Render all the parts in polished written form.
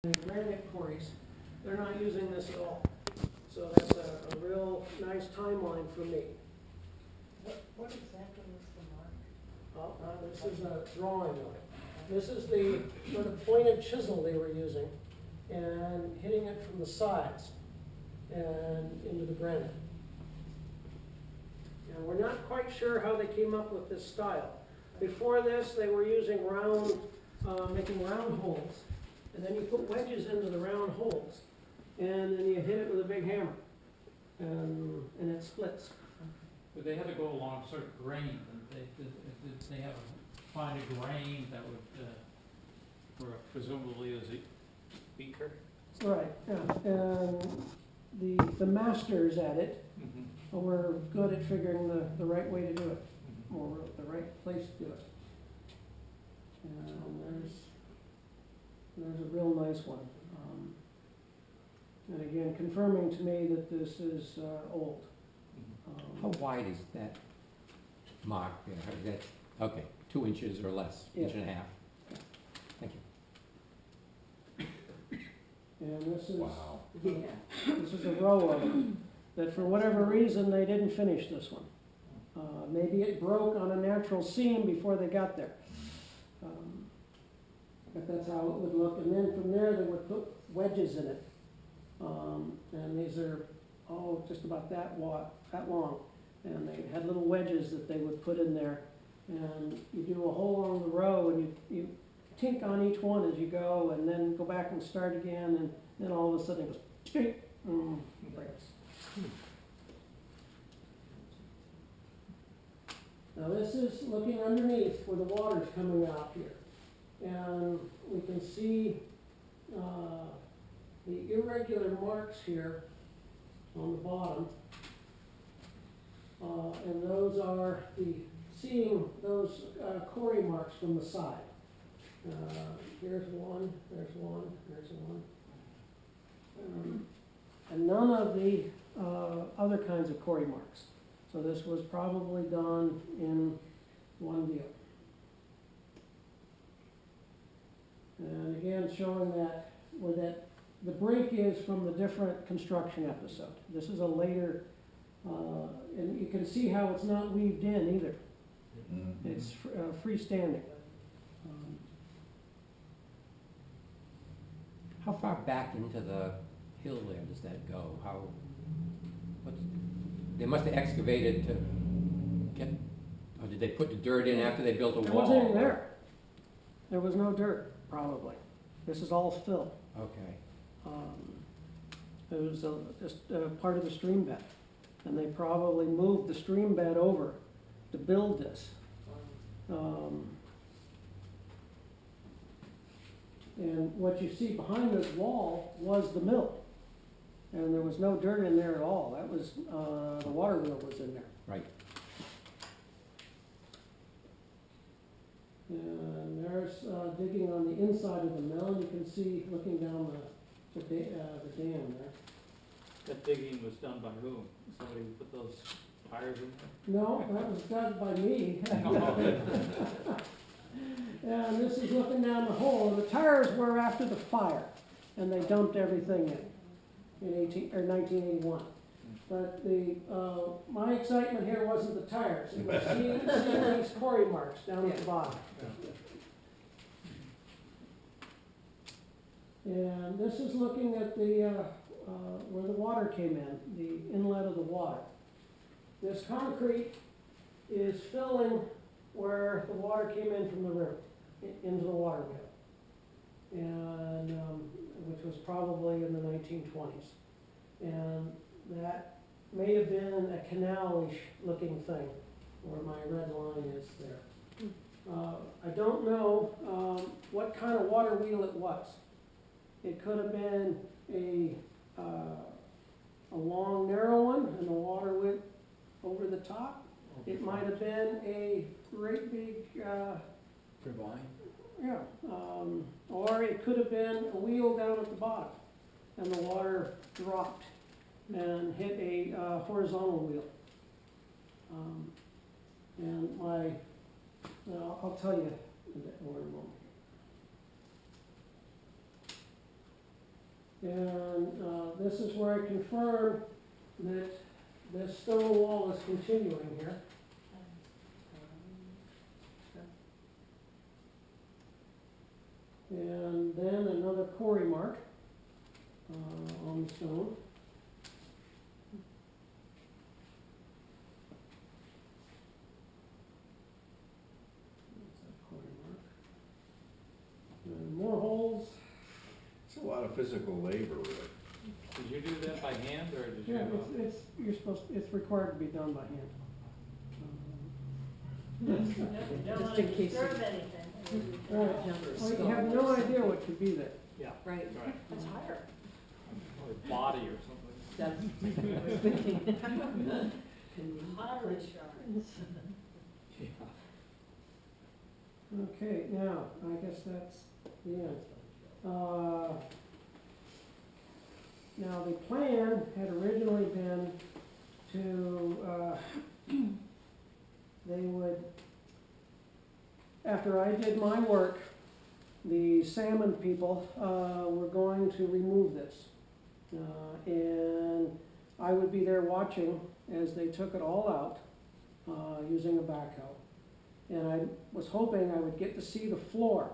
The granite quarries, they're not using this at all. So that's a real nice timeline for me. What exactly is the mark? This is a drawing of it. This is the sort of pointed chisel they were using and hitting it from the sides and into the granite. And we're not quite sure how they came up with this style. Before this, they were using round, making round holes. And then you put wedges into the round holes, and then you hit it with a big hammer, and it splits. But they had to go along a certain grain, and they have to find a grain that would, or presumably is a beaker. Right, yeah, and the masters at it were good at figuring the right way to do it, or the right place to do it. And there's a real nice one. And again, confirming to me that this is old. How wide is that mark there? How is that, okay, 2 inches or less, Yeah. inch and a half? Thank you. And this is, Wow. yeah, this is a row of them that for whatever reason, they didn't finish this one. Maybe it broke on a natural seam before they got there. But that's how it would look. And then from there, they would put wedges in it. And these are, just about that long. And they had little wedges that they would put in there. And you do a hole along the row, and you tink on each one as you go, and then go back and start again, and then all of a sudden it goes straight, breaks. Now this is looking underneath where the water's coming out here. And we can see the irregular marks here on the bottom. And those are seeing those quarry marks from the side. Here's one, there's one, there's one. And none of the other kinds of quarry marks. So this was probably done in one deal. And again, showing that where the break is from the different construction episode. This is a later, and you can see how it's not weaved in either. It's freestanding. How far back into the hill there does that go? They must have excavated to get, or did they put the dirt in after they built a There wall? wasn't any there. There was no dirt, probably. This is all fill. Okay. It was just part of the stream bed. And they probably moved the stream bed over to build this. And what you see behind this wall was the mill. And there was no dirt in there at all. That was, the water wheel was in there. Right. And there's digging on the inside of the mill. You can see looking down the dam there. That digging was done by whom? Somebody put those tires in there? No, that was done by me. And this is looking down the hole. The tires were after the fire, and they dumped everything in 1981. But my excitement here wasn't the tires. It was seeing these quarry marks down at the bottom. And this is looking at where the water came in, the inlet of the water. This concrete is filling where the water came in from the river, into the water wheel, and which was probably in the 1920s. And that may have been a canal-ish looking thing, where my red line is there. I don't know what kind of water wheel it was. It could have been a long, narrow one, and the water went over the top. It might have been a great big, Turbine? yeah, or it could have been a wheel down at the bottom, and the water dropped and hit a horizontal wheel. And I'll tell you in a moment. And this is where I confirm that this stone wall is continuing here. And then another quarry mark on the stone. That's that quarry mark. And more holes. It's a lot of physical labor with it. Did you do that by hand, or did you? Yeah, it's required to be done by hand. Just in case. Disturb anything. Right. Well, you have no idea what could be there. Yeah. Right. Right. That's higher. Or body or something. That's what I was thinking. Pottery shards. Yeah. Okay, now, I guess that's the end. Now, the plan had originally been to, they would, after I did my work, the salmon people were going to remove this. And I would be there watching as they took it all out using a backhoe. And I was hoping I would get to see the floor.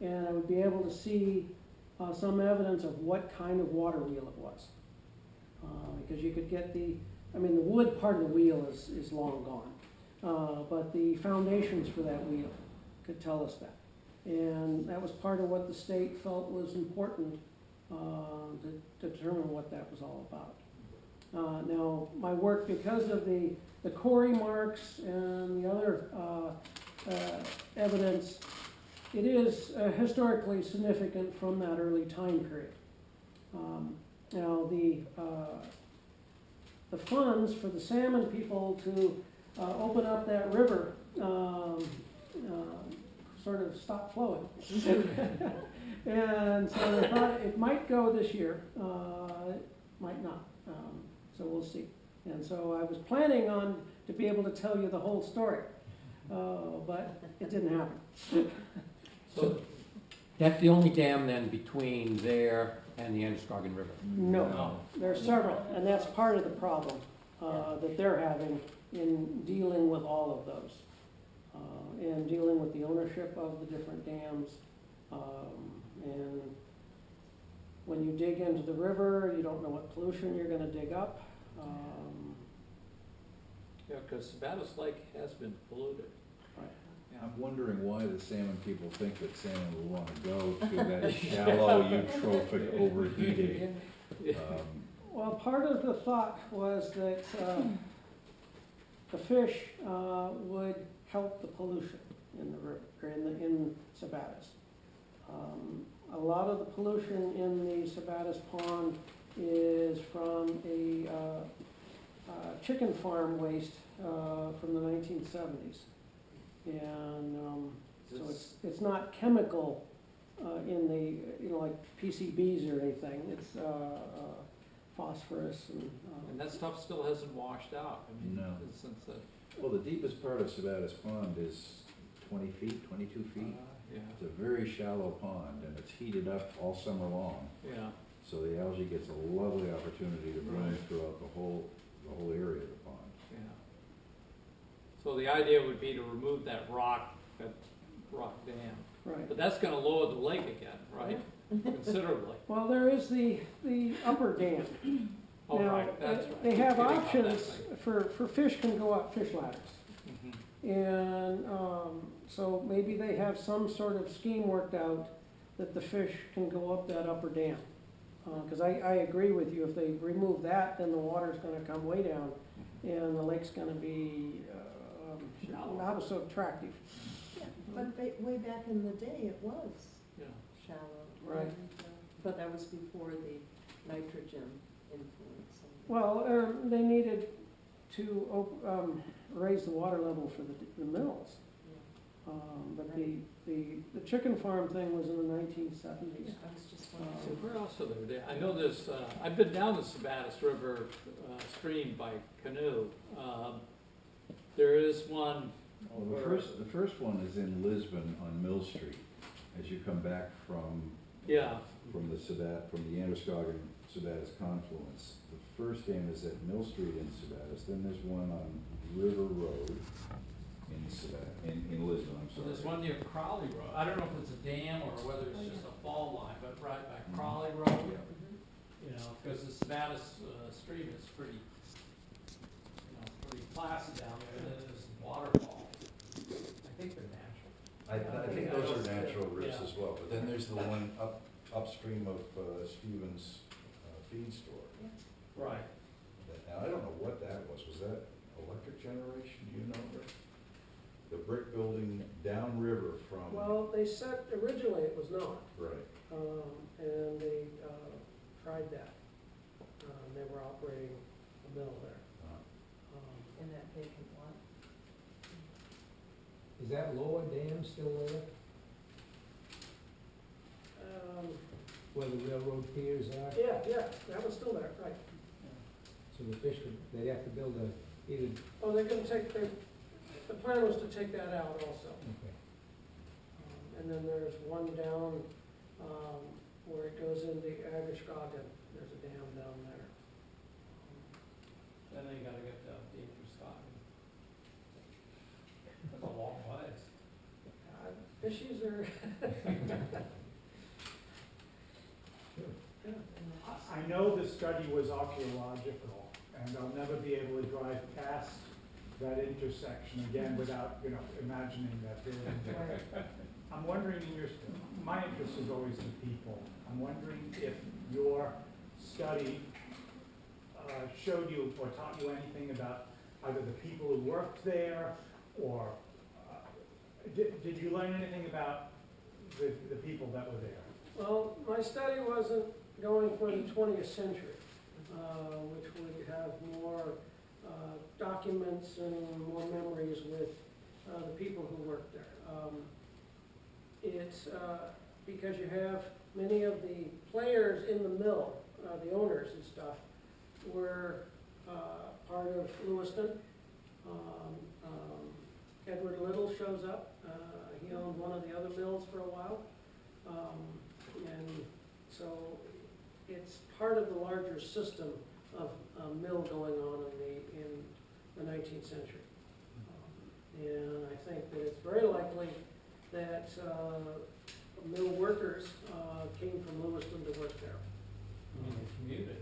And I would be able to see some evidence of what kind of water wheel it was. Because you could get the wood part of the wheel is long gone. But the foundations for that wheel could tell us that. And that was part of what the state felt was important to determine what that was all about. Now, my work, because of the quarry marks and the other evidence, it is historically significant from that early time period. Now, the funds for the salmon people to open up that river sort of stopped flowing. And so I thought it might go this year, it might not, so we'll see. And so I was planning on to be able to tell you the whole story, but it didn't happen. So that's the only dam then between there and the Androscoggin River? No, there are several, and that's part of the problem that they're having in dealing with all of those. And dealing with the ownership of the different dams. And when you dig into the river, you don't know what pollution you're gonna dig up. Yeah, because Sabattus Lake has been polluted. Right. Yeah. I'm wondering why the salmon people think that salmon will want to go to that shallow eutrophic overheating. Well, part of the thought was that the fish would help the pollution in the river, or in Sabattus. A lot of the pollution in the Sabattus pond is from a chicken farm waste from the 1970s. And so it's not chemical in the, like PCBs or anything. It's phosphorus And that stuff still hasn't washed out. I mean, No. since the, Well, the deepest part of Sabattus Pond is 20 feet, 22 feet. yeah, It's a very shallow pond, and it's heated up all summer long. yeah. So the algae gets a lovely opportunity to bloom Right. throughout the whole area of the pond. Yeah. So the idea would be to remove that rock dam. right. But that's gonna lower the lake again, right? Considerably. Well, there is the upper dam. Oh, Now, right, that's right. they have Forgetting about that options thing. for fish can go up fish ladders. Mhm. And so maybe they have some sort of scheme worked out that the fish can go up that upper dam. Because I agree with you, if they remove that, then the water's gonna come way down and the lake's gonna be not so attractive. Yeah, but way back in the day, it was Yeah. shallow. Right. And, but that was before the nitrogen influence. Well, they needed to raise the water level for the mills. Yeah. But the chicken farm thing was in the 1970s. Yeah, I was just So wondering. where else are there? I know there's, I've been down the Sabattus River stream by canoe. There is one. Well, the first one is in Lisbon on Mill Street, as you come back from Yeah. from the Androscoggin Sabattus confluence. The first dam is at Mill Street in Sabattus, then there's one on River Road in in Lisbon, I'm So sorry. there's one near Crowley Road. I don't know if it's a dam or whether it's just a fall line, but right by Crowley Road, you know, because the Sabattus stream is pretty, you know, pretty placid down there, and then there's waterfalls. I think they're natural. I think those are natural rifts Yeah. as well, but then there's the one upstream of Stevens feed store. Right. Now, I don't know what that was that electric generation, do you know, Rick? The brick building downriver from. Well, they said originally it was not, Right. and they tried that. They were operating a mill there. In that vacant lot. Is that lower dam still there, where the railroad piers are? Yeah, that was still there, right. So the fish could, they'd have to build either, Oh, they're gonna the plan was to take that out also. okay. And then there's one down, where it goes into Androscoggin, there's a dam down there. Then they gotta get down to Androscoggin. That's a long ways. Fishies are. I know the study was archaeological, and I'll never be able to drive past that intersection again without, you know, imagining that building. I'm wondering, my interest is always in people. I'm wondering if your study showed you or taught you anything about either the people who worked there, or did you learn anything about the people that were there? Well, my study wasn't going for the 20th century, which would have more documents and more memories with the people who worked there. It's because you have many of the players in the mill, the owners and stuff, were part of Lewiston. Edward Little shows up. He owned one of the other mills for a while. And so it's part of the larger system of a mill going on in the 19th century. And I think that it's very likely that mill workers came from Lewiston to work there. I mean, they commuted.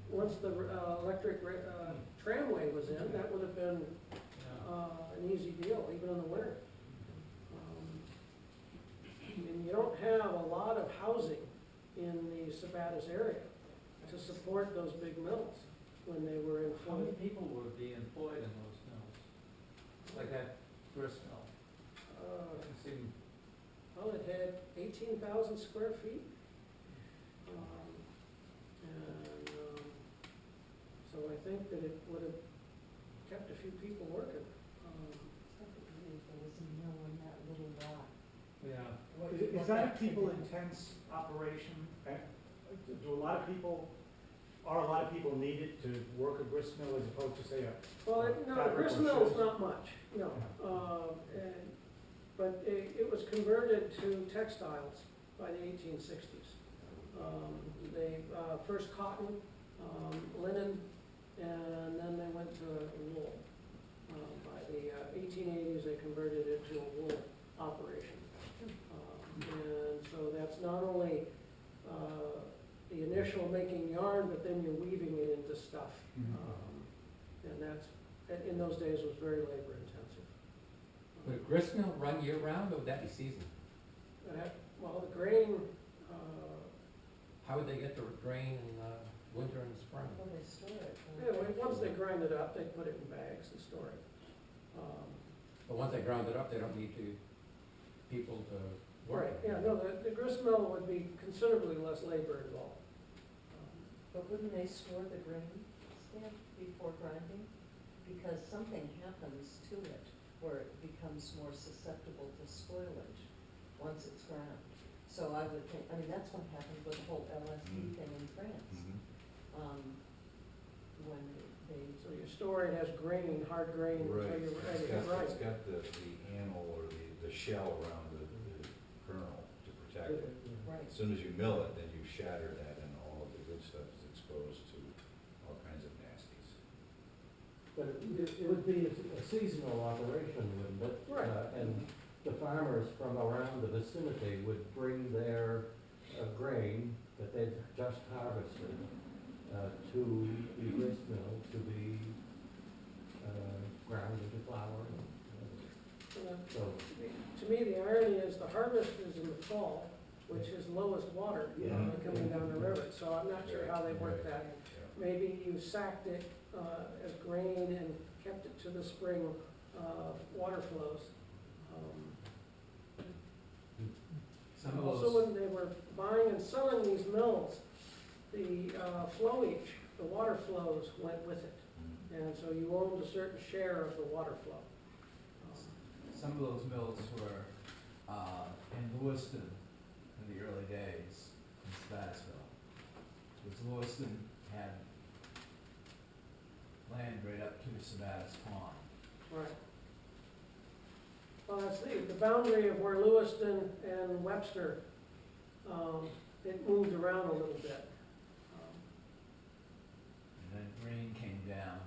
Once the electric tramway was in, that would have been an easy deal, even in the winter. And you don't have a lot of housing in the Sabattus area to support those big mills when they were in How many full. people would be employed in those mills? Like that grist mill? It seemed, Well, it had 18,000 square feet. So I think that it would have kept a few people working. There was a mill in that little lot. yeah. Is that a people-intense operation? Do a lot of people, are a lot of people needed to work a grist mill as opposed to, say, a Well, no, the fabric grist or mill is shoes? not much, no. But it was converted to textiles by the 1860s. They, first cotton, linen, and then they went to wool. By the 1880s, they converted it to a wool operation. And so that's not only the initial making yarn, but then you're weaving it into stuff. And that's, in those days, was very labor intensive. Would a grist mill run year round, or would that be seasonal? Well, the grain, How would they get the grain in winter and spring? Well, they store it. once they grind it up, they put it in bags and store it. But once they ground it up, they don't need people to work. Right, yeah, no, the grist mill would be considerably less labor involved. But wouldn't they store the grain, Stan, before grinding? Because something happens to it where it becomes more susceptible to spoilage once it's ground. So I would think, I mean, that's what happened with the whole LSD thing in France. When they, So you store it as grain, hard grain, until Right, you're ready to it's grind. got the animal or the shell around the kernel to protect it. Right. As soon as you mill it, then you shatter that and all of the good stuff is exposed to all kinds of nasties. But it would be a seasonal operation, wouldn't it? Right. And the farmers from around the vicinity would bring their grain that they'd just harvested to the grist mill to be ground into flour. So, To me, the irony is the harvest is in the fall, which is lowest water coming down the river, so I'm not sure how they work that. Yeah. Maybe you sacked it as grain and kept it to the spring water flows. Some of Also, those, when they were buying and selling these mills, the flowage, the water flows went with it. And so you owned a certain share of the water flow. some of those mills were, in Lewiston in the early days, in Sabattusville. Because Lewiston had land right up to Sabattus Pond. Right. Well, that's the boundary of where Lewiston and Webster, it moved around a little bit. And then rain came down,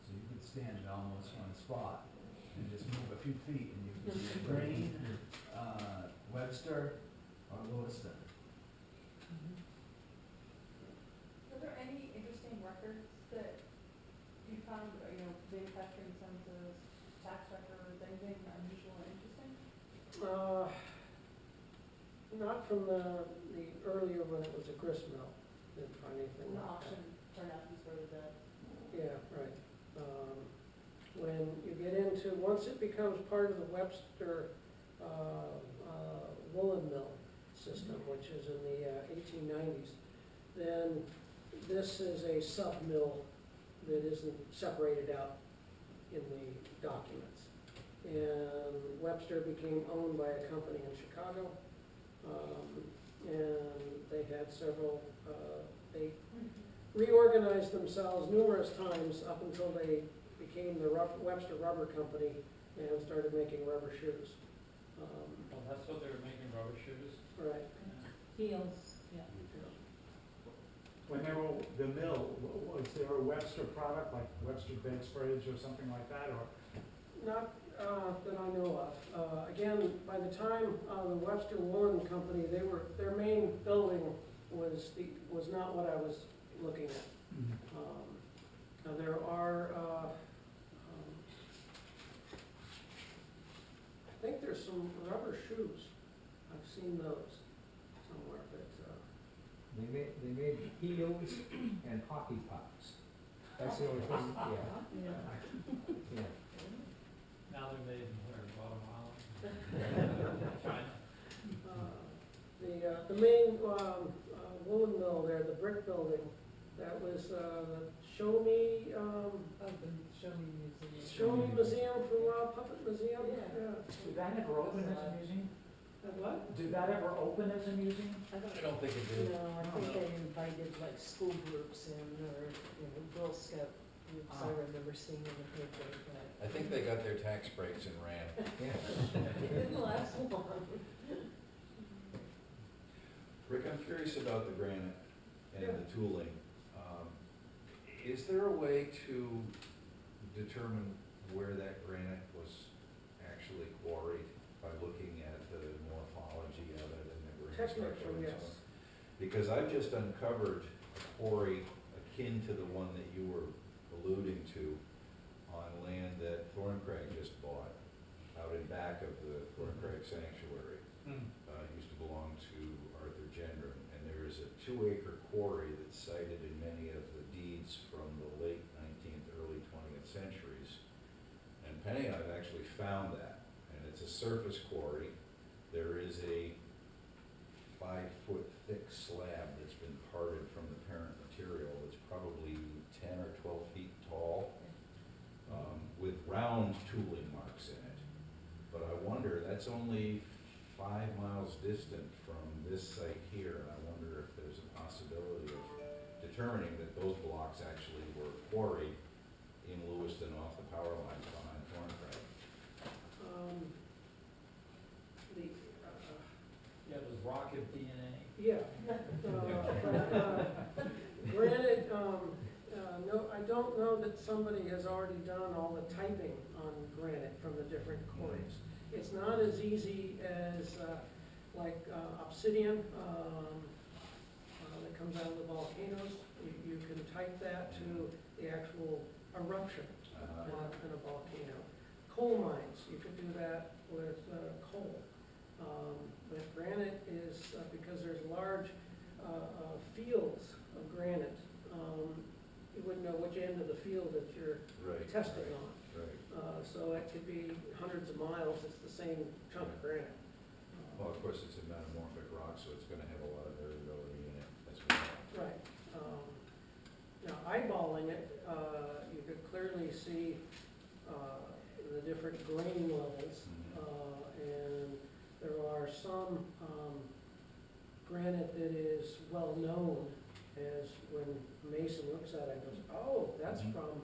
so you could stand in almost one spot and just move a few feet and you could see Green, Webster, or Lewiston. Are there any interesting records that you found, manufacturing census, tax records, anything unusual or interesting? Not from the earlier when it was a grist mill, didn't find anything And the like auction that. turned out to be sort of the, Yeah, right. When you get into, once it becomes part of the Webster woolen mill system, which is in the 1890s, then this is a sub-mill that isn't separated out in the documents. And Webster became owned by a company in Chicago, and they had several, they reorganized themselves numerous times up until they became the Webster Rubber Company and started making rubber shoes. Well, that's what they were making, rubber shoes. Right. Heels, yeah. When they were, the mill, was there a Webster product, like Webster bedspreads or something like that, or? Not that I know of. Again, by the time the Webster Woolen Company, their main building was not what I was looking at. Now there are, I think there's some rubber shoes. I've seen those somewhere, but, They made heels and hockey pucks. That's the only thing, yeah. Yeah. Now they're made in where, Guatemala? China? the main woolen mill there, the brick building, that was the Show Me, Show Me Museum. Show Me Museum from Puppet Museum? Yeah. Did that ever open as a museum? And what? Did that ever open as a museum? I I don't think it did. No, I think they invited like school groups in or, Girl Scout groups, I remember seeing in the paper, but I think they got their tax breaks and ran. it didn't last long. Rick, I'm curious about the granite and the tooling. Is there a way to determine where that granite was actually quarried by looking at the morphology of it and the grain structure Technically, and so yes. on? Because I've just uncovered a quarry akin to the one that you were alluding to on land that Thorncraig just bought out in back of the Thorncraig Sanctuary. It used to belong to Arthur Gendron, and there is a 2-acre quarry that's cited in many of the deeds from the late 19th, early 20th centuries. And Penny and I have actually found that, and it's a surface quarry. There is a 5-foot thick slab that's been parted from the parent material. It's probably 10 or 12 feet tall, with round tooling marks in it. But I wonder, that's only 5 miles distant from this site here, and I wonder if there's a possibility of determining that those blocks actually were quarried in Lewiston off the power lines behind Thorncraig. The, Yeah, it was rock empty Granite, no, I don't know that somebody has already done all the typing on granite from the different quarries. It's not as easy as, like obsidian, that comes out of the volcanoes. You can type that to the actual eruption in a volcano. Coal mines, you could do that with coal. But granite is, because there's large fields of granite, you wouldn't know which end of the field that you're testing on. Right. So it could be hundreds of miles, it's the same chunk of granite. Well, of course, it's a metamorphic rock, so it's gonna have a lot of variability in it as well. Right. Now, eyeballing it, you could clearly see the different grain levels, and there are some granite that is well known as when Mason looks at it and goes, oh, that's from,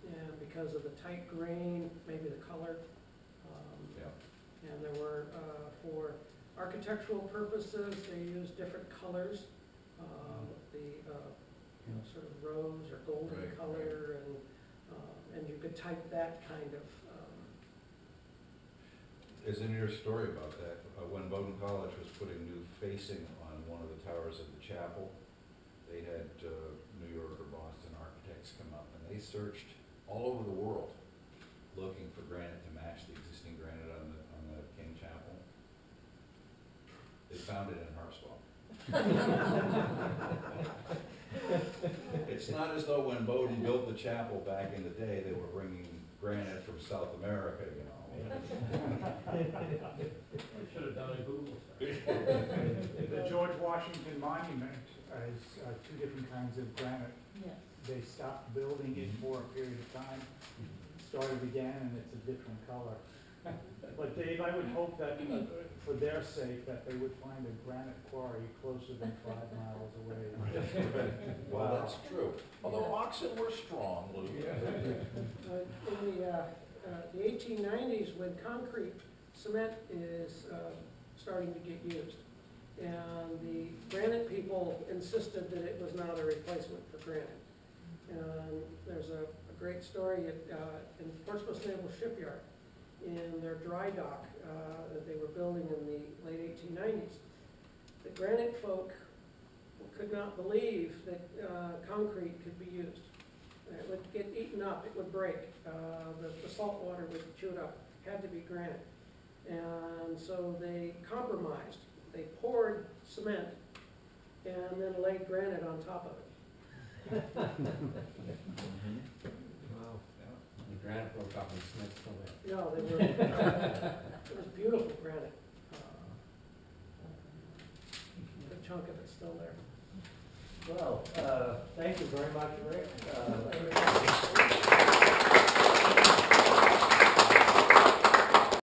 and because of the tight grain, maybe the color. And there were, for architectural purposes, they used different colors, sort of rose or golden color, and you could type that kind of. There's in your story about that, when Bowdoin College was putting new facing on one of the towers of the chapel, they had New York or Boston architects come up, and they searched all over the world looking for granite to match the existing granite on the King Chapel. They found it in Harpswell. It's not as though when Bowdoin built the chapel back in the day, they were bringing granite from South America, you know. I should have done a Google search. The George Washington Monument has two different kinds of granite. Yes. They stopped building it for a period of time, started again, and it's a different color. But Dave, I would hope that for their sake, that they would find a granite quarry closer than 5 miles away. Well, that's true. Although oxen were strong, Lou. In the 1890s, when concrete cement is starting to get used, and the granite people insisted that it was not a replacement for granite. And there's a great story in Portsmouth Naval Shipyard, in their dry dock that they were building in the late 1890s. The granite folk could not believe that concrete could be used. It would get eaten up, it would break. The salt water would chew it up. It had to be granite. And so they compromised. They poured cement and then laid granite on top of it. Wow. The granite broke up and cement still there. No, they were, it was beautiful granite. A chunk of it's still there. Well, thank you very much, Rick.